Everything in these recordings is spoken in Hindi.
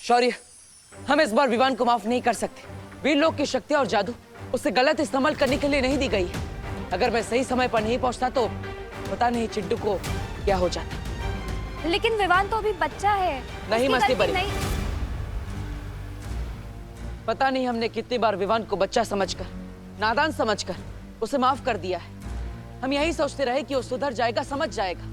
शौर्य, हम इस बार विवान को माफ नहीं कर सकते। वीर लोक की शक्तियां और जादू उसे गलत इस्तेमाल करने के लिए नहीं दी गई है। अगर मैं सही समय पर नहीं पहुंचता तो पता नहीं चिंटू को क्या हो जाता। लेकिन विवान तो अभी बच्चा है। नहीं मस्ती बनी। नहीं। पता नहीं हमने कितनी बार विवान को बच्चा समझकर, नादान समझकर उसे माफ कर दिया है। हम यही सोचते रहे कि वो सुधर जाएगा, समझ जाएगा,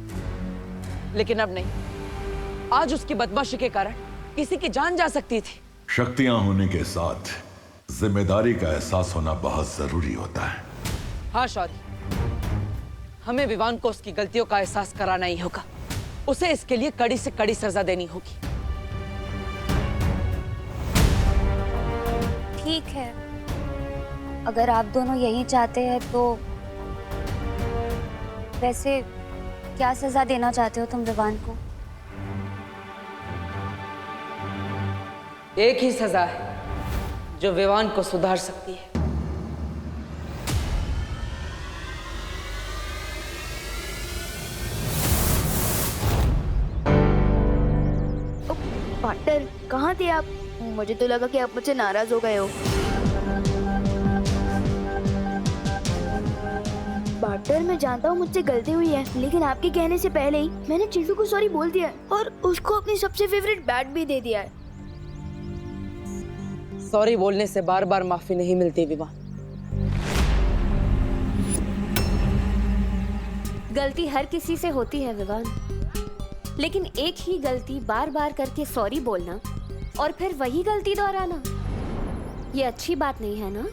लेकिन अब नहीं। आज उसकी बदमाशी के कारण किसी की जान जा सकती थी। शक्तियां होने के साथ जिम्मेदारी का एहसास होना बहुत जरूरी होता है। हाँ शौर्य, हमें विवान को उसकी गलतियों का एहसास कराना ही होगा। उसे इसके लिए कड़ी से कड़ी सजा देनी होगी। ठीक है, अगर आप दोनों यही चाहते हैं तो वैसे क्या सजा देना चाहते हो तुम विवान को? एक ही सजा है जो विवान को सुधार सकती है। पार्टनर, कहाँ थे आप? मुझे तो लगा कि आप मुझसे नाराज हो गए हो। पार्टनर, मैं जानता हूँ मुझसे गलती हुई है, लेकिन आपके कहने से पहले ही मैंने चिंटू को सॉरी बोल दिया है और उसको अपनी सबसे फेवरेट बैट भी दे दिया है। सॉरी बोलने से बार बार माफी नहीं मिलती विवान। गलती हर किसी से होती है विवान, लेकिन एक ही गलती बार बार करके सॉरी बोलना और फिर वही गलती दोहराना, ये अच्छी बात नहीं है ना?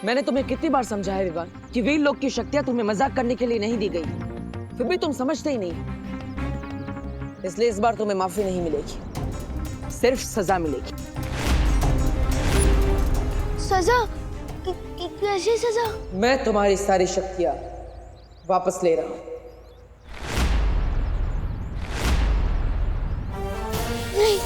मैंने तुम्हें कितनी बार समझाया विवान कि वीर लोक की शक्तियां तुम्हें मजाक करने के लिए नहीं दी गई, फिर भी तुम समझते ही नहीं। इसलिए इस बार तुम्हें माफी नहीं मिलेगी, सिर्फ सजा मिलेगी। सजा? कैसी सजा? मैं तुम्हारी सारी शक्तियां वापस ले रहा हूं। नहीं।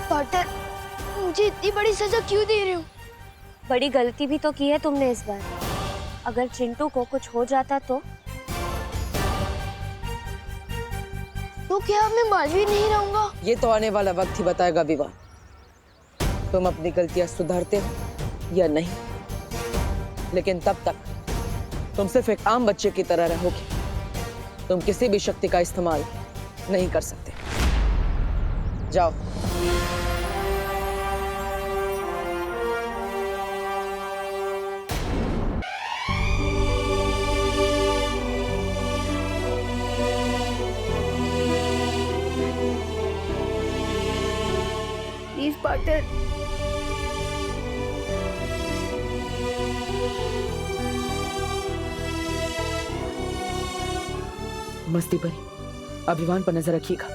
पार्टनर, मुझे इतनी बड़ी सजा क्यों दे रहे हो? बड़ी गलती भी तो की है तुमने इस बार। अगर चिंटू को कुछ हो जाता तो क्या मैं बालवीर नहीं रहूंगा? ये तो आने वाला वक्त ही बताएगा विवान, तुम अपनी गलतियां सुधारते हो या नहीं। लेकिन तब तक तुम सिर्फ एक आम बच्चे की तरह रहोगे। तुम किसी भी शक्ति का इस्तेमाल नहीं कर सकते। जाओ। Please partner. मस्ती परी, अब विवान पर नजर रखिएगा।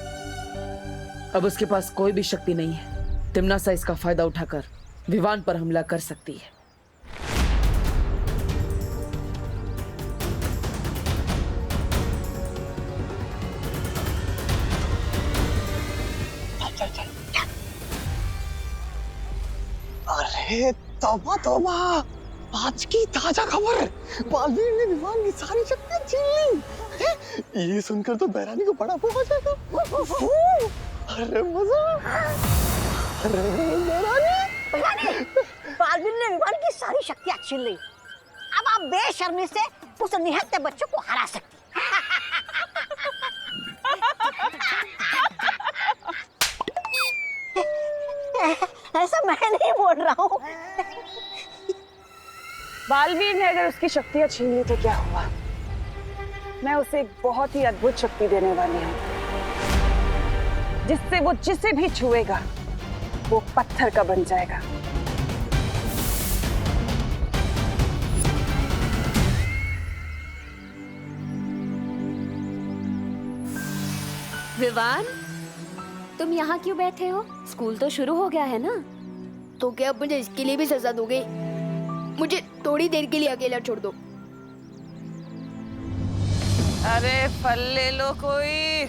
अब उसके पास कोई भी शक्ति नहीं है। तिम्नासा इसका फायदा उठाकर विवान पर हमला कर सकती है। अरे तौबा तौबा, आज की ताजा खबर, बालवीर ने विवान की सारी शक्तियां छीन ली। ये सुनकर तो बैरानी को बड़ा वो हो जाएगा। अरे मजा। अरे बैरानी, बालवीर ने विवान की सारी शक्तियां छीन ली। अब आप बेशर्मी से उस निहत्थे बच्चों को हरा सकती। ऐसा मैं नहीं बोल रहा हूँ। बालवीर ने अगर उसकी शक्तियां छीन ली तो क्या हुआ? मैं उसे एक बहुत ही अद्भुत शक्ति देने वाली हूँ, जिससे वो जिसे भी छुएगा वो पत्थर का बन जाएगा। विवान, तुम यहाँ क्यों बैठे हो? स्कूल तो शुरू हो गया है ना? तो क्या आप मुझे इसके लिए भी सजा दोगे? मुझे थोड़ी देर के लिए अकेला छोड़ दो। अरे फल ले लो कोई।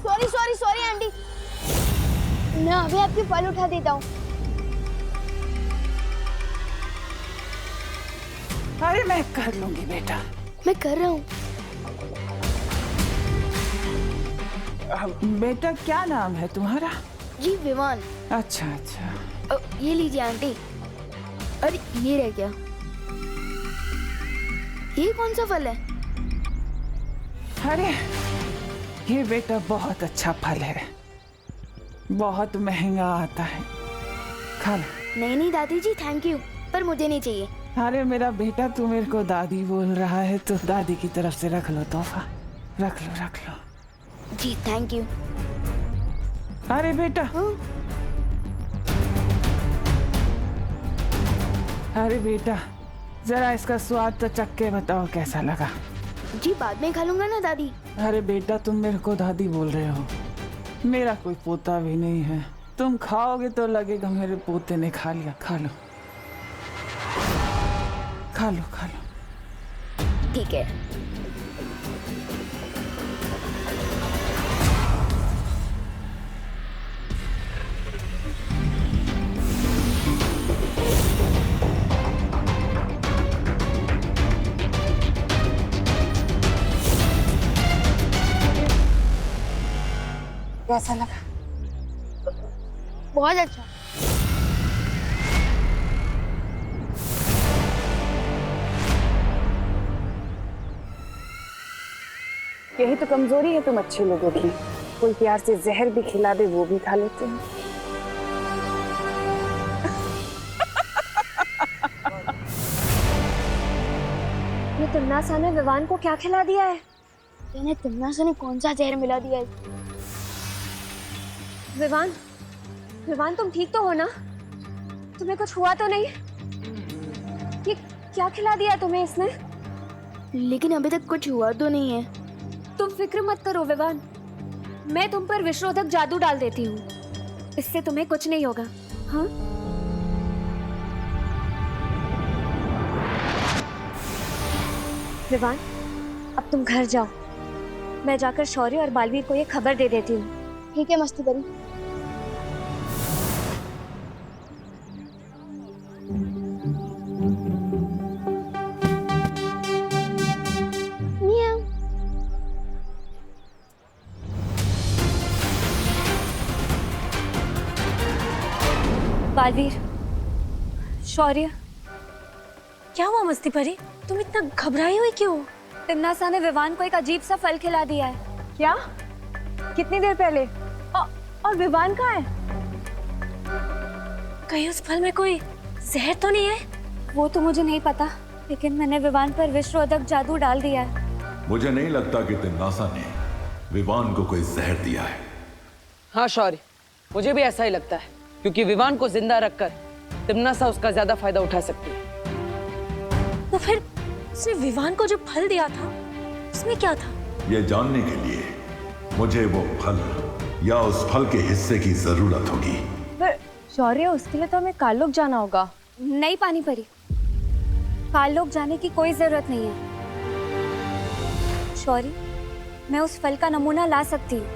सॉरी सॉरी सॉरी आंटी, मैं अभी आपके फल उठा देता हूँ। अरे मैं कर लूंगी बेटा। मैं कर रहा हूँ। बेटा क्या नाम है तुम्हारा? जी विवान। अच्छा अच्छा। ये लीजिए आंटी। अरे ये रह गया। ये कौन सा फल है? अरे ये बेटा बहुत अच्छा फल है, बहुत महंगा आता है, खा लो। नहीं नहीं दादी जी थैंक यू, पर मुझे नहीं चाहिए। अरे मेरा बेटा तू मेरे को दादी बोल रहा है तो दादी की तरफ से रख लो तोहफा, रख लो रख लो। जी थैंक यू। अरे बेटा। अरे बेटा जरा इसका स्वाद तो चख के बताओ कैसा लगा। जी बाद में खा लूंगा ना दादी। अरे बेटा तुम मेरे को दादी बोल रहे हो, मेरा कोई पोता भी नहीं है, तुम खाओगे तो लगेगा मेरे पोते ने खा लिया। खा लो खा लो खा लो। ठीक है। कैसा लगा? बहुत अच्छा। यही तो कमजोरी है तुम अच्छे लोगों की, कोई प्यार से जहर भी खिला दे वो भी खा लेते हैं। ये तिमनासा ने विवान को क्या खिला दिया है? इन्हें तिमनासा ने कौन सा जहर मिला दिया है? विवान, विवान तुम ठीक तो हो ना? तुम्हें कुछ हुआ तो नहीं? ये क्या खिला दिया तुम्हें इसने? लेकिन अभी तक कुछ हुआ तो नहीं है। तुम फिक्र मत करो विवान, मैं तुम पर विषरोधक जादू डाल देती हूँ, इससे तुम्हें कुछ नहीं होगा। हाँ? विवान, अब तुम घर जाओ, मैं जाकर शौर्य और बालवीर को ये खबर दे देती हूँ। ठीक है मस्ती बड़ी। बालवीर, शौर्य, क्या हुआ मस्ती परी? तुम इतना घबराई हुई क्यों? तिमनासा ने विवान को एक अजीब सा फल खिला दिया है। क्या? कितनी देर पहले? और विवान कहाँ है? कहीं उस फल में कोई जहर तो नहीं है? वो तो मुझे नहीं पता, लेकिन मैंने विवान पर विषरोधक जादू डाल दिया है। मुझे नहीं लगता कि तिमनासा ने विवान को कोई जहर दिया है। हाँ शौर्य, मुझे भी ऐसा ही लगता है, क्योंकि विवान को जिंदा रखकर तिमनासा उसका ज्यादा फायदा उठा सकती है। तो फिर उसने विवान को जो फल दिया था उसमें क्या था? ये जानने के लिए मुझे वो फल या उस फल के हिस्से की जरूरत होगी। शौर्य उसके लिए तो हमें कालोक जाना होगा। नहीं पानी परी, कालोक जाने की कोई जरूरत नहीं है। शौर्य, मैं उस फल का नमूना ला सकती हूँ।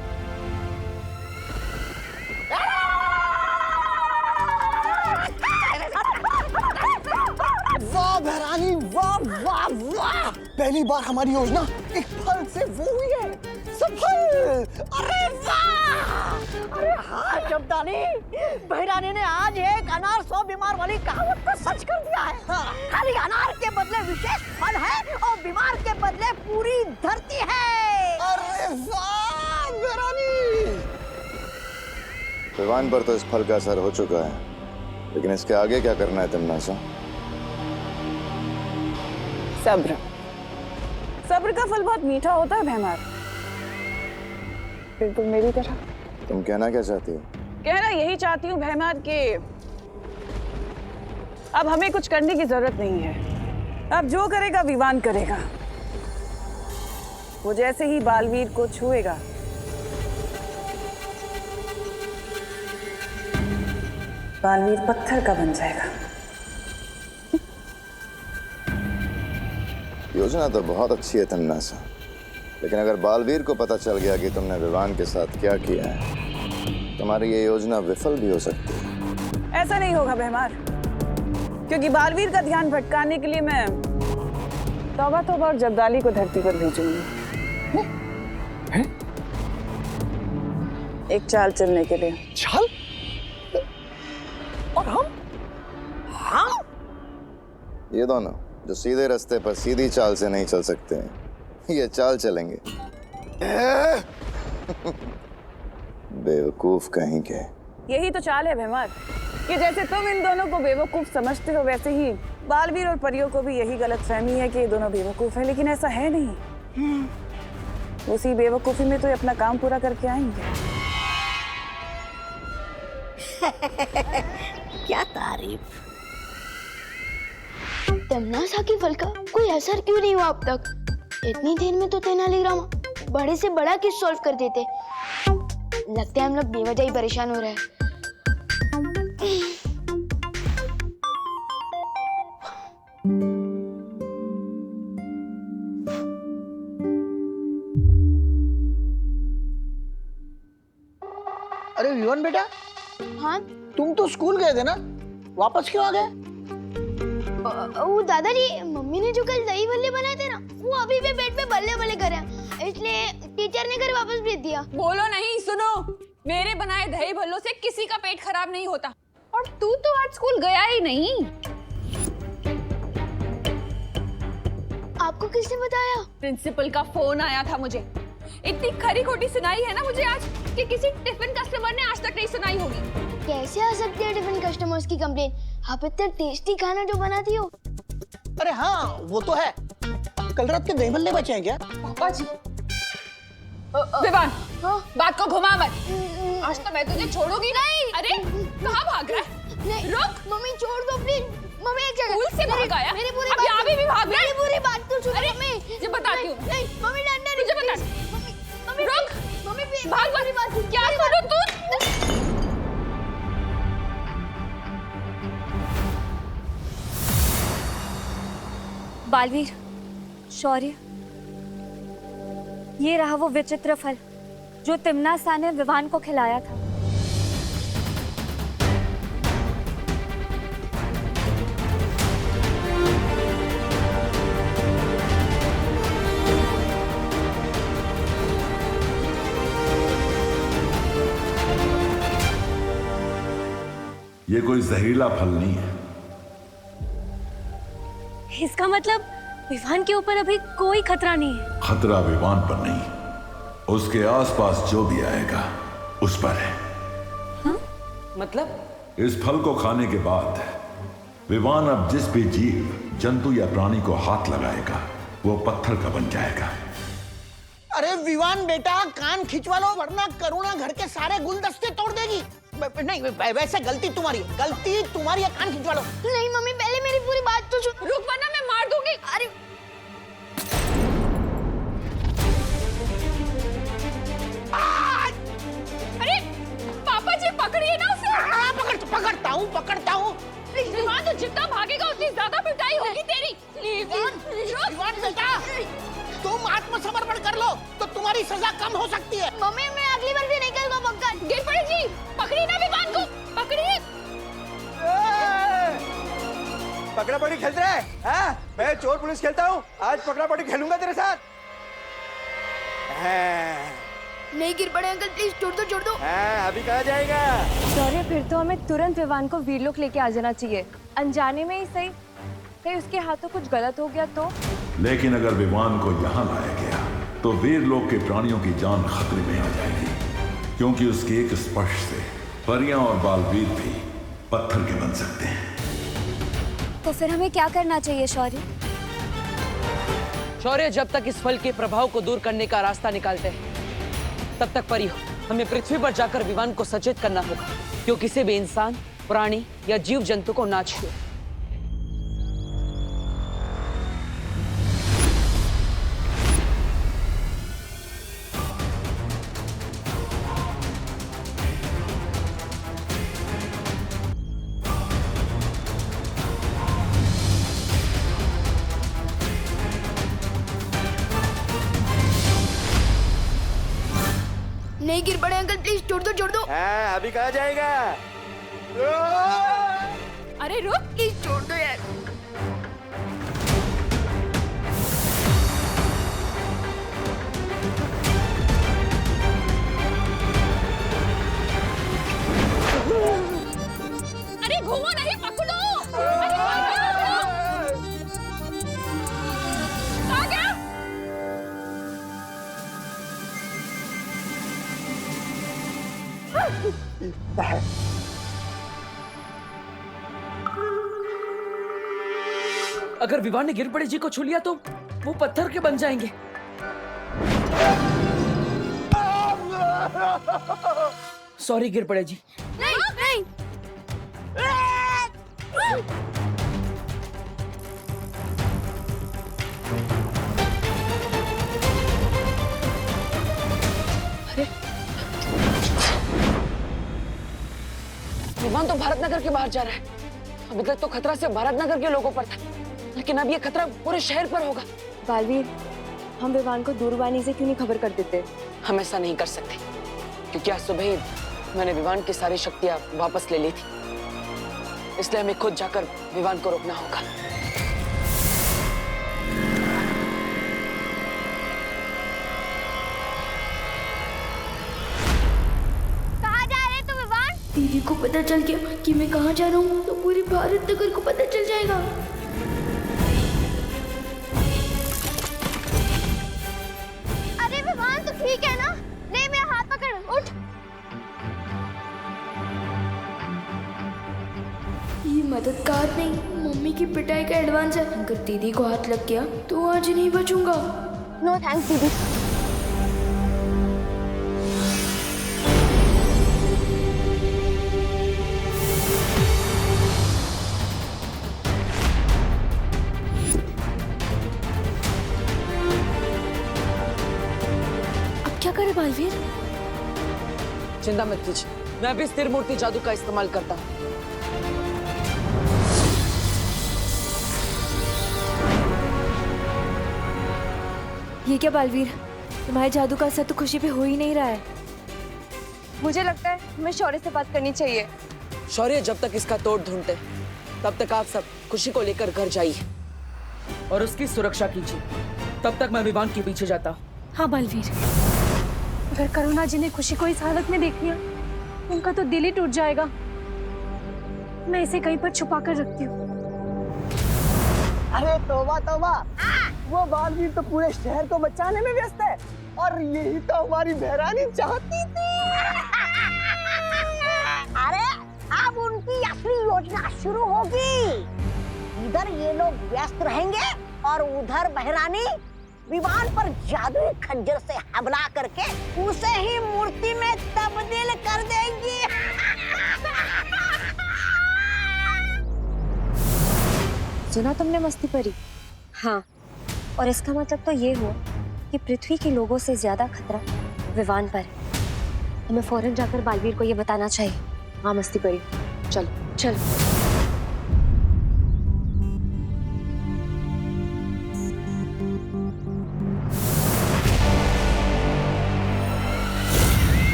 वाह बहरानी, वाह वाह वाह, पहली बार हमारी योजना एक फल से वो हुई है सफल। अरे वाह, अरे हाँ शब्दानी, बहरानी ने आज एक अनार 100 बीमार वाली कहावत को सच कर दिया है। खाली अनार के बदले विशेष फल है और बीमार के बदले पूरी धरती है। अरे वाह बहरानी। विवान पर तो इस फल का असर हो चुका है, लेकिन इसके आगे क्या करना है तिमनासा? सब्र। सब्र का फल बहुत मीठा होता है भैमार। फिर तुम मेरी तरह। तुम कहना क्या चाहती हो? कहना यही चाहती हूँ भैमार कि अब हमें कुछ करने की जरूरत नहीं है। अब जो करेगा विवान करेगा। वो जैसे ही बालवीर को छुएगा बालवीर पत्थर का बन जाएगा। योजना तो बहुत अच्छी है तन्नासा, लेकिन अगर बालवीर को पता चल गया कि तुमने विवान के साथ क्या किया है, तुम्हारी ये योजना विफल भी हो सकती है। ऐसा नहीं होगा बेहमार, क्योंकि बालवीर का ध्यान भटकाने के लिए मैं तौबा तौबा और जब्दाली को धरती पर भेजूंगी एक चाल चलने के लिए। चाल? और हम ये दोनों जो सीधे रास्ते पर सीधी चाल से नहीं चल सकते हैं, ये चाल चलेंगे। बेवकूफ कहीं के। यही तो चाल है बेहमार, कि जैसे तुम इन दोनों को बेवकूफ समझते हो, वैसे ही बालवीर और परियों को भी यही गलतफहमी है कि ये दोनों बेवकूफ हैं, लेकिन ऐसा है नहीं। उसी बेवकूफी में तो ये अपना काम पूरा करके आएंगे। क्या तारीफ। तमन्ना की फल का कोई असर क्यों नहीं हुआ अब तक? इतनी देर में तो तेनालीराम बड़े से बड़ा केस सॉल्व कर देते। लगता है हम लोग बेवजह ही परेशान हो रहे हैं। अरे विवान बेटा, हाँ तुम तो स्कूल गए थे ना, वापस क्यों आ गए? वो दादाजी, मम्मी ने जो कल दही भल्ले बनाए थे ना, वो अभी भी पेट में बल्ले बल्ले कर रहे हैं, इसलिए टीचर ने घर वापस भेज दिया। बोलो नहीं, सुनो, मेरे बनाए दही भल्लों से किसी का पेट खराब नहीं होता। और तू तो आज स्कूल गया ही नहीं। आपको किसने बताया? प्रिंसिपल का फोन आया था मुझे। इतनी खरी खोटी सुनाई है ना मुझे आज कि किसी टिफिन कस्टमर ने आज तक नहीं सुनाई होगी। कैसे आ सकती है टिफिन कस्टमर्स की कंप्लेन? आप इतना टेस्टी खाना जो बनाती हो। अरे हाँ, वो तो है। कल रात के दही भल्ले बचे हैं क्या? पापा जी। विवान, बात को घुमा मत। आज तो मैं तुझे छोड़ूंगी नहीं। अरे कहाँ भाग रहा है? नहीं, रुक। मम्मी छोड़ दो प्लीज। मम्मी एक जगह। स्कूल से भाग आया? मेरी पूरी अब बात यहाँ भी भाग रहा है? मेरी पूरी बात तो सुनो अरे, मम्मी। तुझे बताती हूँ। नहीं, मम्मी डंडा तुझे बता। मम्मी रुक। Mummy please. भाग मेरी बात सुन। क्या सुनो तू? बालवीर, शौर्य, ये रहा वो विचित्र फल जो तिम्नासा ने विवान को खिलाया था। ये कोई जहरीला फल नहीं है। इसका मतलब विवान के ऊपर अभी कोई खतरा नहीं है। खतरा विवान पर नहीं, उसके आसपास जो भी आएगा उस पर है। हाँ? मतलब? इस फल को खाने के बाद विवान अब जिस भी जीव, जंतु या प्राणी को हाथ लगाएगा वो पत्थर का बन जाएगा। अरे विवान बेटा, कान खिंचवा लो वरना करुणा घर के सारे गुलदस्ते तोड़ देगी। नहीं, वैसे गलती तुम्हारी है, गलती तुम्हारी है, कान खिंचवा लो। नहीं मम्मी, पहले मेरी पूरी बात तो सुन। रुक वरना मैं मार दूंगी। अरे अरे पापा जी, पकड़िए ना उसे। पकड़ता हूँ। विवान तो जितना भागेगा उतनी ज्यादा पिटाई होगी तेरी। विवान बेटा, तुम आत्मसमर्पण कर लो तो तुम्हारी सजा कम हो सकती है। मम्मी, मैं अगली बार से नहीं करूँगा पक्का। गिर पड़ी जी, पकड़िए ना विवान को, पकड़िए। पकड़ा पकड़ी खेलते हैं? मैं चोर पुलिस खेलता हूँ, आज पकड़ा पकड़ी खेलूंगा तेरे साथ। नहीं गिर पड़े अंकल, प्लीज छोड़ दो। अभी कहाँ जाएगा? शौर्य, फिर तो हमें तुरंत विवान को वीरलोक लेके आ जाना चाहिए। अनजाने में ही सही, कहीं उसके हाथों कुछ गलत हो गया तो। लेकिन अगर विवान को यहाँ लाया गया तो वीरलोक के प्राणियों की जान खतरे में आ जाएगी, क्योंकि उसके एक स्पर्श से परियां और बालवीर भी पत्थर के बन सकते हैं। तो फिर हमें क्या करना चाहिए शौर्य? शौर्य, जब तक इस फल के प्रभाव को दूर करने का रास्ता निकालते हैं, तब तक परियो, हमें पृथ्वी पर जाकर विवान को सचेत करना होगा कि वो किसी भी इंसान, प्राणी या जीव जंतु को ना छुए। नहीं गिर पड़े अंकल, प्लीज छोड़ दो। हाँ, अभी कहाँ जाएगा? अरे रुक, प्लीज छोड़ दो यार। अरे घूमो नहीं, पकड़ो। अरे पकड़ो। आ गया। अगर विवान ने गिरपड़े जी को छू लिया तो वो पत्थर के बन जाएंगे। सॉरी गिरपड़े जी। नहीं। विमान तो भारत नगर के बाहर जा रहा है। अभी तक तो खतरा सिर्फ भारत नगर के लोगों पर था, लेकिन अब ये खतरा पूरे शहर पर होगा। बालवीर, हम विवान को दूरवाणी से क्यों नहीं खबर कर देते? हम ऐसा नहीं कर सकते, क्योंकि आज सुबह ही मैंने विवान की सारी शक्तियां वापस ले ली थी। इसलिए हमें खुद जाकर विवान को रोकना होगा। कहाँ जा रहे तुम विवान? दीदी को पता चल गया कि मैं कहाँ जा रहा हूँ तो पूरे भारत नगर को पता चल जाएगा। अरे विवान तो ठीक है ना? ले मेरा हाथ पकड़, उठ। ये मददगार नहीं, मम्मी की पिटाई का एडवांस है। अगर दीदी को हाथ लग गया तो आज नहीं बचूंगा। नो थैंक्स दीदी। अब क्या करे बालवीर? चिंता मत कीजिए, मैं अभी स्थिर मूर्ति जादू का इस्तेमाल करता हूँ। ये क्या बालवीर, तुम्हारे जादू का असर तो खुशी पे हो ही नहीं रहा है। मुझे लगता है हमें शौर्य से बात करनी चाहिए। शौर्य जब तक इसका तोड़ ढूंढते तब तक आप सब खुशी को लेकर घर जाइए और उसकी सुरक्षा कीजिए। तब तक मैं विवान के पीछे जाता हूँ। हाँ बालवीर, अगर करुणा जी ने खुशी को इस हालत में देख लिया उनका तो दिल ही टूट जाएगा। मैं इसे कहीं पर छुपा कर रखती हूँ। अरे तौबा तौबा, वो बालवीर तो पूरे शहर को बचाने में व्यस्त है और यही तो हमारी बहरानी चाहती थी। अरे अब उनकी असली योजना शुरू होगी। इधर ये लोग व्यस्त रहेंगे और उधर बहरानी विमान पर जादुई खंजर से हमला करके उसे ही मूर्ति में तब्दील कर देंगी। सुना तुमने मस्ती परी? हाँ, और इसका मतलब तो ये हुआ कि पृथ्वी के लोगों से ज्यादा खतरा विवान पर है। हमें फौरन जाकर बालवीर को ये बताना चाहिए। हाँ मस्ती परी, चल चल।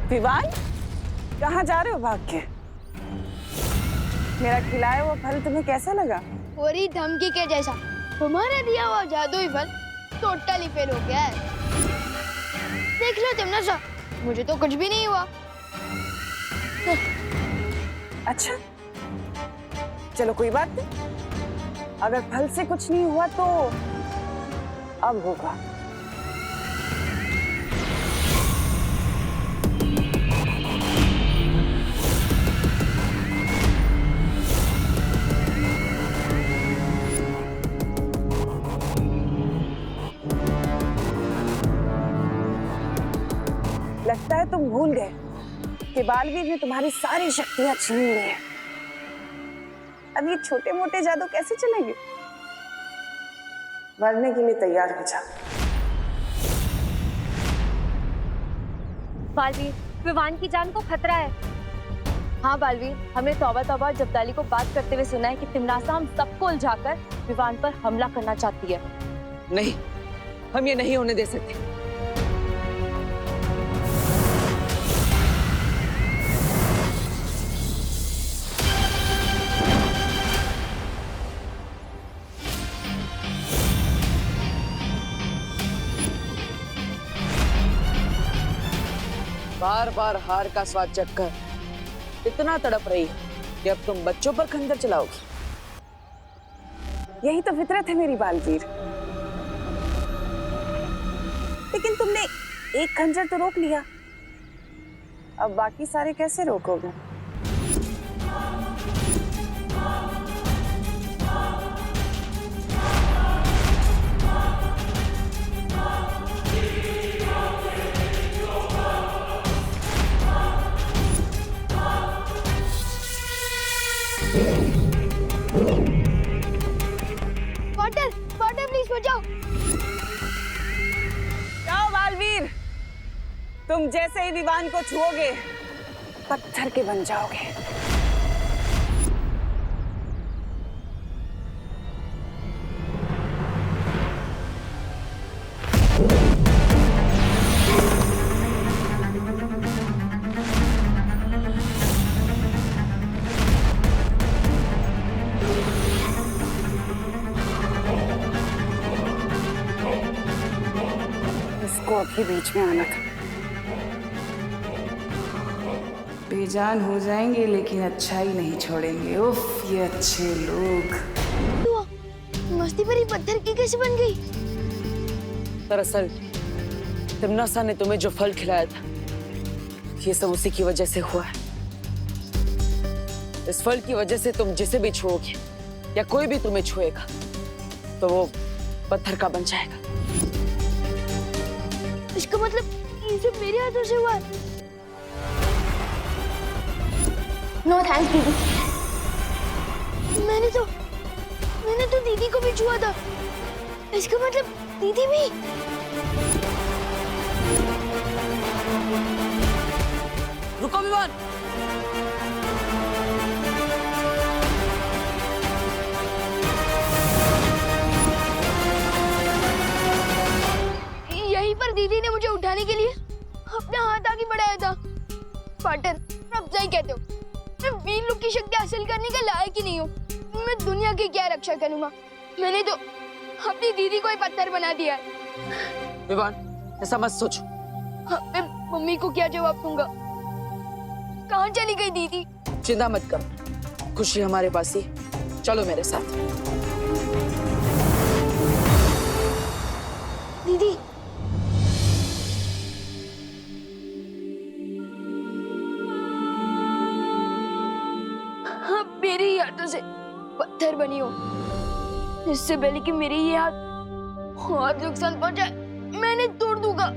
विवान, कहाँ जा रहे हो भाग के? मेरा खिलाया हुआ फल तुम्हें कैसा लगा? पूरी धमकी के जैसा। तुम्हारा दिया हुआ जादुई फल टोटली फेल हो गया है। देख लो तमन्ना, मुझे तो कुछ भी नहीं हुआ। अच्छा, चलो कोई बात नहीं। अगर फल से कुछ नहीं हुआ तो अब होगा। लगता है तुम भूल गए कि बालवीर ने तुम्हारी सारी शक्तियां छीन ली हैं। अब ये छोटे मोटे जादू कैसे चलेंगे? मरने के लिए तैयार हो जा। बालवीर, विवान की जान को खतरा है। हाँ बालवीर, हमने तौबा तौबा जब्दाली को बात करते हुए सुना है कि तिमनासा हम सबको उलझाकर विवान पर हमला करना चाहती है। नहीं, हम ये नहीं होने दे सकते। बार बार हार का स्वाद चखकर इतना तड़प रही है कि अब तुम बच्चों पर खंजर चलाओगी। यही तो फितरत है मेरी बालवीर। लेकिन तुमने एक खंजर तो रोक लिया, अब बाकी सारे कैसे रोकोगे? वाटर वाटर प्लीज बचाओ। जाओ बालवीर, तुम जैसे ही विवान को छुओगे पत्थर के बन जाओगे। इसको अभी बीच में आना था। बेजान हो जाएंगे लेकिन अच्छा ही नहीं छोड़ेंगे। उफ, ये अच्छे लोग। तो मस्ती परी पत्थर की कैसे बन गई? दरअसल तिमनासा ने तुम्हें जो फल खिलाया था, ये सब उसी की वजह से हुआ है। इस फल की वजह से तुम जिसे भी छुओगे या कोई भी तुम्हें छुएगा तो वो पत्थर का बन जाएगा। इसका मतलब ये सब मेरे हाथों से हुआ है। नो थैंक्स दीदी। मैंने तो दीदी को भी छुआ था। इसका मतलब दीदी भी। रुको विवान। यहीं पर दीदी ने मुझे उठाने के लिए अपना हाथ आगे बढ़ाया था। पार्टनर, आप सही कहते हो, मैं वीर लोग की शक्ति हासिल करने के लायक ही नहीं हूँ। मैं दुनिया की क्या रक्षा करूंगा? मैंने तो अपनी दीदी को ही पत्थर बना दिया है। विवान, ऐसा मत सोचो। मैं मम्मी को क्या जवाब दूंगा? कहाँ चली गई दीदी? चिंता मत करो, खुशी हमारे पास ही। चलो मेरे साथ। दीदी, हाँ, मेरे ही हाथों से पत्थर बनी हो। इससे पहले कि मेरे ये हाथ बहुत नुकसान पहुंचाए, मैंने तोड़ दूंगा।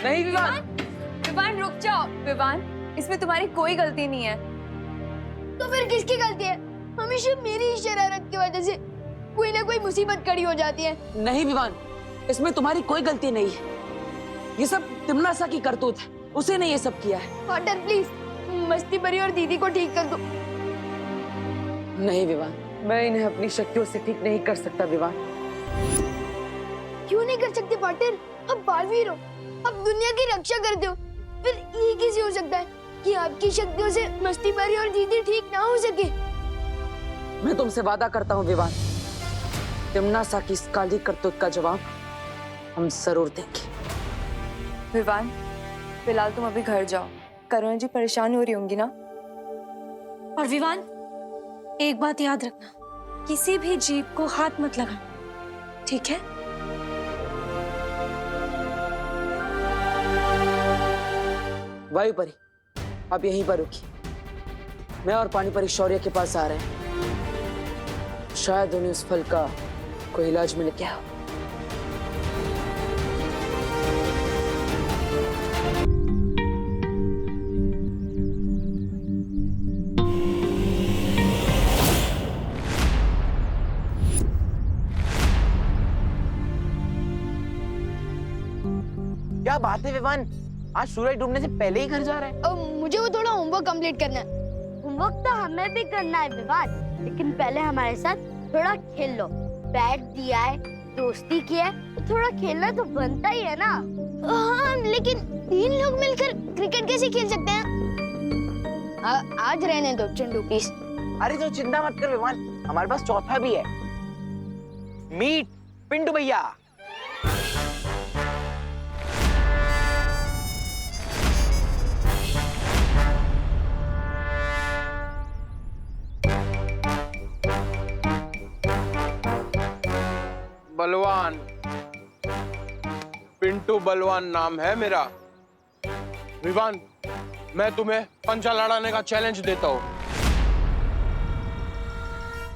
नहीं विवान। विवान रुक जाओ। विवान, इसमें तुम्हारी कोई गलती नहीं है। तो फिर किसकी गलती है? हमेशा मेरी ही शरारत की वजह से कोई ना कोई मुसीबत खड़ी हो जाती है। नहीं विवान, इसमें तुम्हारी कोई गलती नहीं है। ये सब तिमनासा की करतूत है, उसे ने ये सब किया है। पार्टनर प्लीज, मस्ती परी और दीदी को ठीक कर दो। नहीं विवान, मैं इन्हें अपनी शक्तियों से ठीक नहीं कर सकता। विवान, क्यों नहीं कर सकते पार्टनर? अब बालवीर हो, अब दुनिया की रक्षा करते हो, फिर ये कैसे हो सकता है कि आपकी शक्तियों से मस्ती परी और दीदी ठीक ना हो सके? मैं तुमसे वादा करता हूँ विवान, तिमनासा की इस काली करतूत का जवाब हम जरूर देंगे। विवान, फिलहाल तुम अभी घर जाओ। करुणा जी परेशान हो रही होंगी ना। और विवान, एक बात याद रखना, किसी भी जीव को हाथ मत लगाना, ठीक है? वायु परी, आप यहीं पर रुकी। मैं और पानी परी शौर्य के पास आ रहे हैं। शायद उन्हें उस फल का कोई इलाज मिल गया हो। क्या बात है विवान, आज सूरज डूबने से पहले ही घर जा रहा है? मुझे वो थोड़ा होमवर्क कंप्लीट करना है। होमवर्क तो हमें भी करना है विवान, लेकिन पहले हमारे साथ थोड़ा खेल लो। बैट दिया है, दोस्ती की है, तो थोड़ा खेलना तो बनता ही है ना। हाँ, लेकिन 3 लोग मिलकर क्रिकेट कैसे खेल सकते हैं? आज रहने दो चंडू प्लीज। अरे तो चिंता मत कर विवान, हमारे पास चौथा भी है। मीट पिंटू भैया। बलवान। पिंटू बलवान नाम है मेरा। विवान, मैं तुम्हें पंजा लड़ाने का चैलेंज देता हूँ।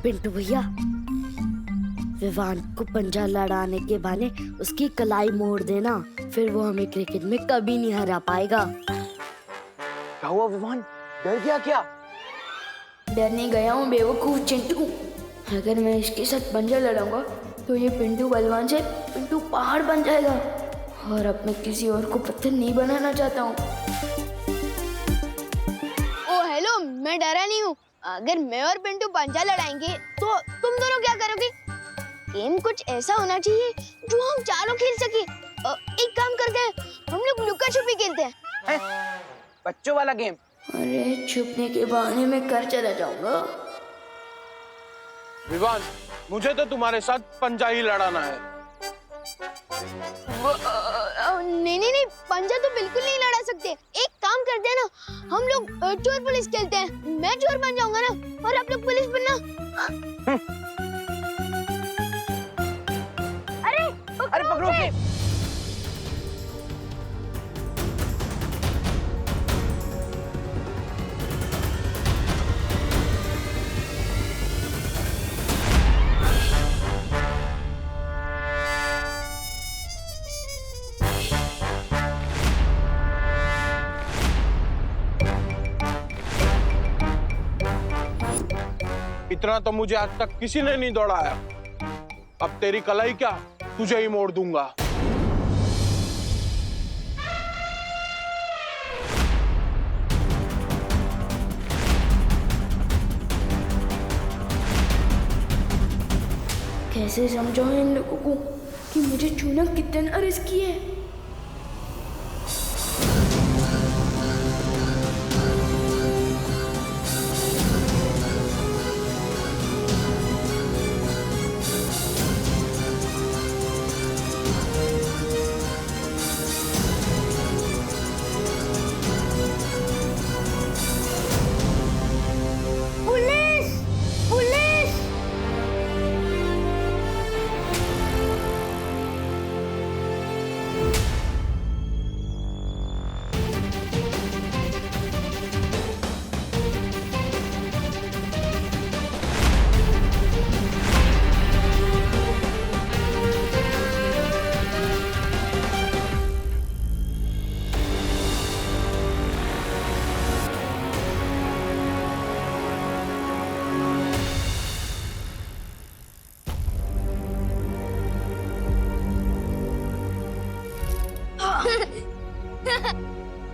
पिंटू भैया, विवान को पंजा लड़ाने के बहाने उसकी कलाई मोड़ देना, फिर वो हमें क्रिकेट में कभी नहीं हरा पाएगा। क्या हुआ विवान, डर गया क्या? डरने गया हूँ बेवकूफ चिंटू। अगर मैं इसके साथ पंजा लड़ाऊंगा तो ये पिंटू बलवान से पिंटू पहाड़ बन जाएगा, और अब मैं किसी और को पत्थर नहीं बनाना चाहता हूँ। ओ हेलो, मैं डरा नहीं हूँ। अगर मैं और पिंटू पंजा लड़ाएंगे तो तुम दोनों क्या करोगे? गेम कुछ ऐसा होना चाहिए जो हम चारों खेल सके। एक काम करते हैं, हम लोग लुका छुपी खेलते हैं। बच्चों वाला गेम? अरे छुपने के बहाने में घर चला जाऊंगा। विवान, मुझे तो तुम्हारे साथ पंजा ही लड़ाना है। नहीं नहीं नहीं, पंजा तो बिल्कुल नहीं लड़ा सकते। एक काम करते हैं ना, हम लोग चोर पुलिस खेलते हैं। मैं चोर बन जाऊंगा ना, और आप लोग पुलिस बनना। अरे पकड़ो के। इतना तो मुझे आज तक किसी ने नहीं दौड़ाया। अब तेरी कलाई क्या, तुझे ही मोड़ दूंगा। कैसे समझाऊं इन लोगों को कि मुझे छूना कितना रिस्की है।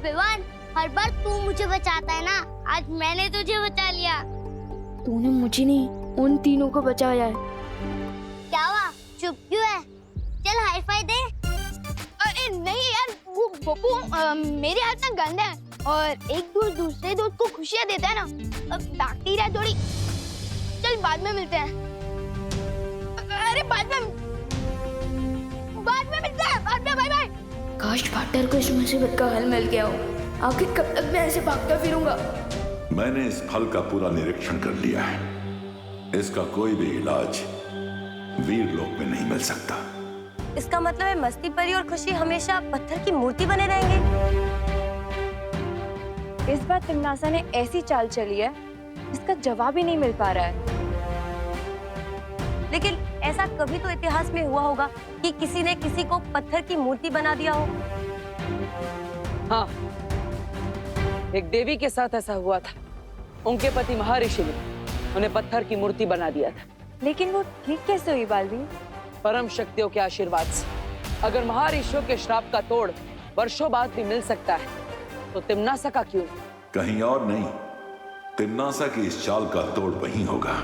विवान, हर बार तू मुझे बचाता है ना, आज मैंने तुझे बचा लिया। तूने मुझे नहीं, उन तीनों को बचाया है। क्या हुआ, चुप क्यों है? चल हाई फाई दे। अरे नहीं यार, वो बब्बू मेरे हाथ में गंदा है, और एक दोस्त दूसरे दोस्त को खुशियाँ देता है ना, अब बैक्टीरिया थोड़ी। चल बाद में मिलते हैं। अरे बाद में मिलते हैं, बाद में, बाय बाय। काश पार्टनर को इस मुसीबत का हल मिल गया हो। आखिर कब तक मैं ऐसे भागता फिरूंगा? मैंने इस फल का पूरा निरीक्षण कर लिया है। इसका कोई भी इलाज वीर लोक में नहीं मिल सकता। इसका मतलब है मस्ती परी और खुशी हमेशा पत्थर की मूर्ति बने रहेंगे। इस बार तिमनासा ने ऐसी चाल चली है, इसका जवाब ही नहीं मिल पा रहा है। लेकिन ऐसा कभी तो इतिहास में हुआ होगा कि किसी ने किसी को पत्थर की मूर्ति बना दिया हो। हाँ, एक देवी के साथ ऐसा हुआ था। उनके पति महर्षि ने उन्हें पत्थर की मूर्ति बना दिया था। लेकिन वो ठीक कैसे हुई बालवीर? परम शक्तियों के आशीर्वाद से। अगर महर्षियों के श्राप का तोड़ वर्षों बाद भी मिल सकता है, तो तिमनासा का क्यों? कहीं और नहीं, तिमनासा की इस चाल का तोड़ वहीं होगा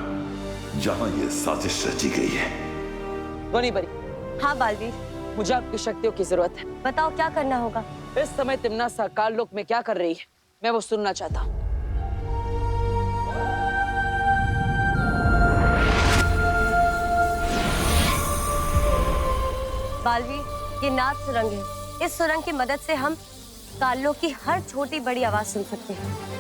जहां ये साजिश रची गई है। ध्वनि परी। हाँ बालवीर, मुझे आपकी शक्तियों की जरूरत है। बताओ क्या करना होगा। इस समय तिमनासा काल लोक में क्या कर रही है, मैं वो सुनना चाहता हूँ। बालवीर, ये नाद सुरंग है। इस सुरंग की मदद से हम काल लोक की हर छोटी बड़ी आवाज सुन सकते हैं।